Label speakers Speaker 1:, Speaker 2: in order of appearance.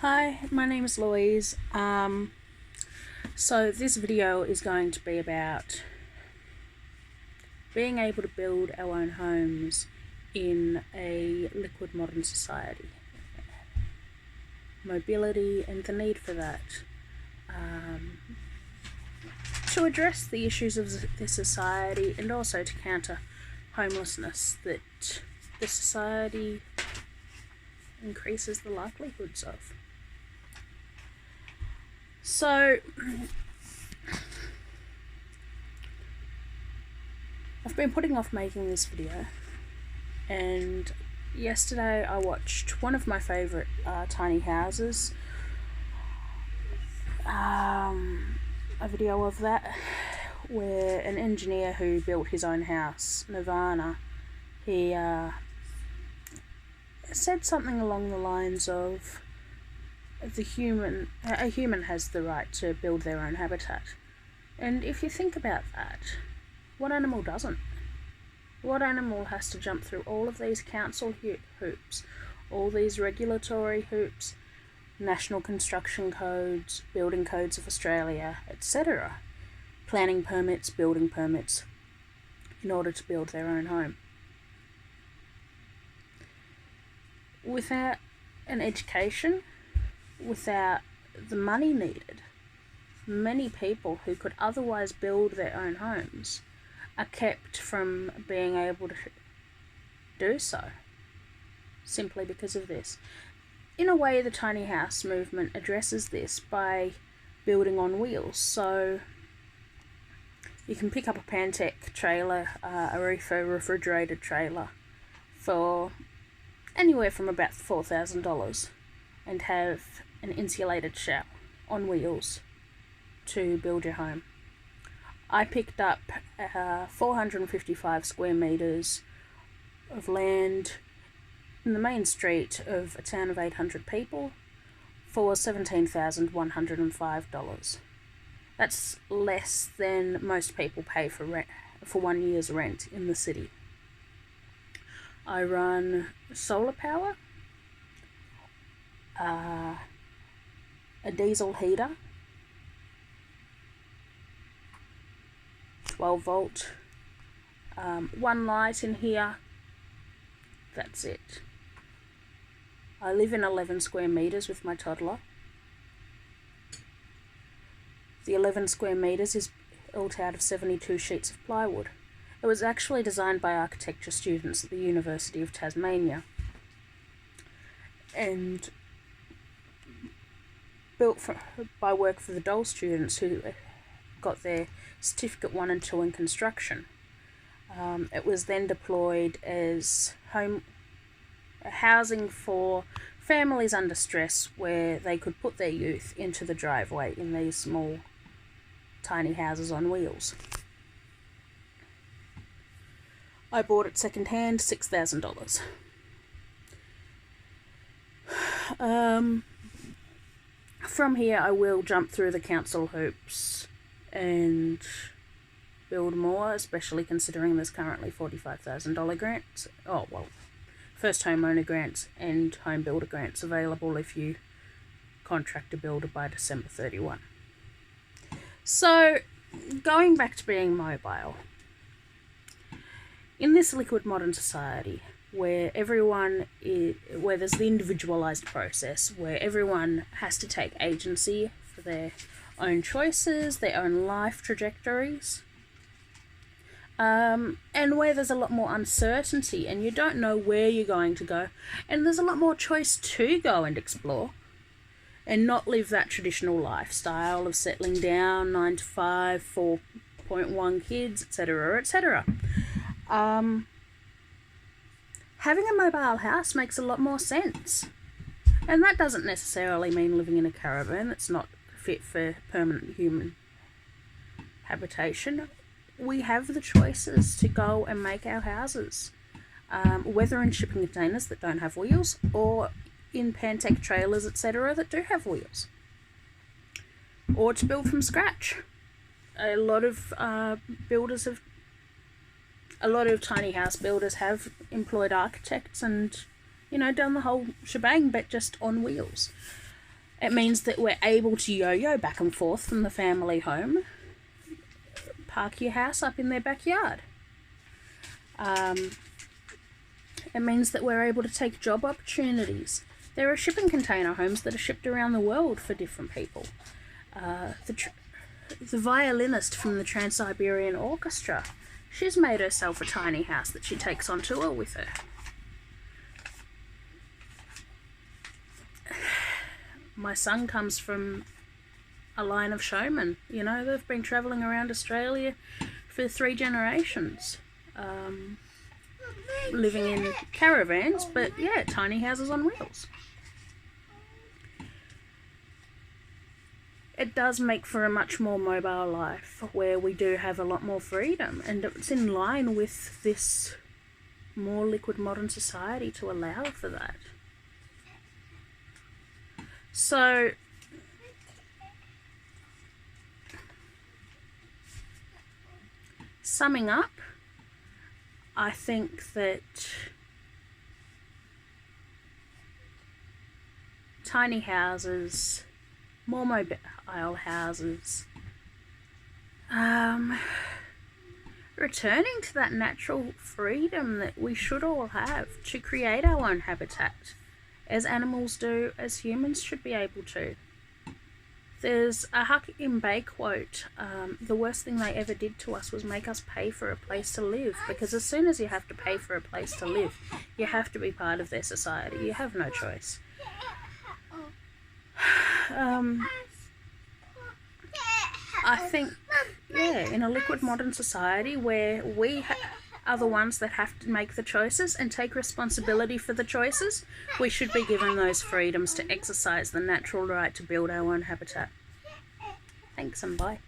Speaker 1: Hi, my name is Louise. So this video is going to be about being able to build our own homes in a liquid modern society. Mobility and the need for that. To address the issues of the society and also to counter homelessness that the society increases the likelihoods of. So, I've been putting off making this video, and yesterday I watched one of my favourite tiny houses, a video of that, where an engineer who built his own house, Nirvana, he said something along the lines of a human has the right to build their own habitat. And if you think about that, what animal doesn't? What animal has to jump through all of these council hoops, all these regulatory hoops, national construction codes, building codes of Australia, etc., planning permits, building permits, in order to build their own home? Without an education, without the money needed, many people who could otherwise build their own homes are kept from being able to do so, simply because of this. In a way, the tiny house movement addresses this by building on wheels. So you can pick up a Pantech trailer, a refrigerated trailer, for anywhere from about $4,000 and have an insulated shell on wheels to build your home. I picked up 455 square metres of land in the main street of a town of 800 people for $17,105. That's less than most people pay for rent, for 1 year's rent in the city. I run solar power, a diesel heater, 12 volt, one light in here, that's it. I live in 11 square metres with my toddler. The 11 square metres is built out of 72 sheets of plywood. It was actually designed by architecture students at the University of Tasmania and built by work for the Dole students who got their certificate 1 and 2 in construction. It was then deployed as housing for families under stress, where they could put their youth into the driveway in these small tiny houses on wheels. I bought it second-hand, $6,000. From here I will jump through the council hoops and build more, especially considering there's currently $45,000 grants. First homeowner grants and home builder grants available if you contract a builder by December 31. So, going back to being mobile, in this liquid modern society where where there's the individualized process, where everyone has to take agency for their own choices, their own life trajectories, and where there's a lot more uncertainty and you don't know where you're going to go, and there's a lot more choice to go and explore and not live that traditional lifestyle of settling down, 9 to 5, 4.1 kids, etc., etc. Having a mobile house makes a lot more sense. And that doesn't necessarily mean living in a caravan that's not fit for permanent human habitation. We have the choices to go and make our houses, whether in shipping containers that don't have wheels or in Pantech trailers, etc., that do have wheels, or to build from scratch. A lot of tiny house builders have employed architects and, done the whole shebang, but just on wheels. It means that we're able to yo-yo back and forth from the family home. Park your house up in their backyard. It means that we're able to take job opportunities. There are shipping container homes that are shipped around the world for different people. The violinist from the Trans-Siberian Orchestra, she's made herself a tiny house that she takes on tour with her. My son comes from a line of showmen. You know, they've been travelling around Australia for 3 generations. Living in caravans, but yeah, tiny houses on wheels. It does make for a much more mobile life where we do have a lot more freedom, and it's in line with this more liquid modern society to allow for that. So summing up, I think that tiny houses, more mobile houses, returning to that natural freedom that we should all have to create our own habitat, as animals do, as humans should be able to. There's a Huck-in Bay quote, the worst thing they ever did to us was make us pay for a place to live, because as soon as you have to pay for a place to live, you have to be part of their society. You have no choice. I think, yeah, in a liquid modern society where we are the ones that have to make the choices and take responsibility for the choices, we should be given those freedoms to exercise the natural right to build our own habitat. Thanks and bye.